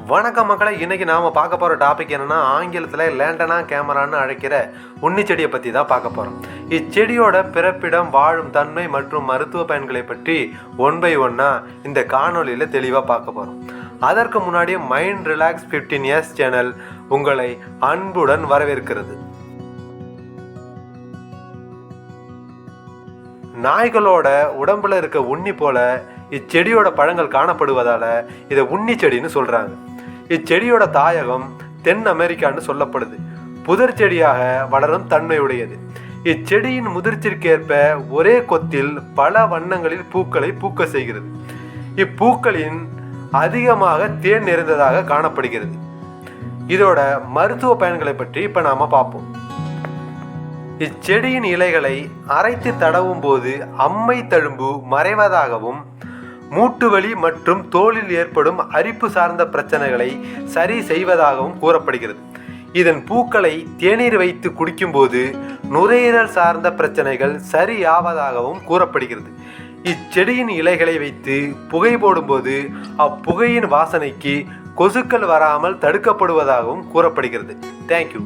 வணக்கம் மக்களை, இன்றைக்கி நாம் பார்க்க போகிற டாபிக் என்னென்னா, ஆங்கிலத்தில் லேண்டனா கேமரான்னு அழைக்கிற உண்ணி செடியை பற்றி தான் பார்க்க போகிறோம். இச்செடியோட பிறப்பிடம், வாழும் தன்மை மற்றும் மருத்துவ பயன்களை பற்றி ஒன் பை ஒன்னாக இந்த காணொலியில் தெளிவாக பார்க்க போகிறோம். அதற்கு முன்னாடி மைண்ட் ரிலாக்ஸ் 15 இயர்ஸ் சேனல் உங்களை அன்புடன் வரவேற்கிறது. நாய்களோட உடம்புல இருக்க உண்ணி போல இச்செடியோட பழங்கள் காணப்படுவதால் இதை உண்ணி செடின்னு சொல்கிறாங்க. இச்செடியோட தாயகம் தென் அமெரிக்கான்னு சொல்லப்படுது. புதர் செடியாக வளரும் தன்மையுடையது. இச்செடியின் முதிர்ச்சிக்கேற்ப ஒரே கொத்தில் பல வண்ணங்களில் பூக்களை பூக்க செய்கிறது. இப்பூக்களின் அதிகமாக தேன் நிறைந்ததாக காணப்படுகிறது. இதோட மருத்துவ பயன்களை பற்றி இப்போ நாம் பார்ப்போம். இச்செடியின் இலைகளை அரைத்து தடவும் போது அம்மை தழும்பு மறைவதாகவும், மூட்டுவலி மற்றும் தோலில் ஏற்படும் அரிப்பு சார்ந்த பிரச்சனைகளை சரி செய்வதாகவும் கூறப்படுகிறது. இதன் பூக்களை தேநீர் வைத்து குடிக்கும்போது நுரையீரல் சார்ந்த பிரச்சனைகள் சரியாவதாகவும் கூறப்படுகிறது. இச்செடியின் இலைகளை வைத்து புகை போடும்போது அப்புகையின் வாசனைக்கு கொசுக்கள் வராமல் தடுக்கப்படுவதாகவும் கூறப்படுகிறது. தேங்க்யூ.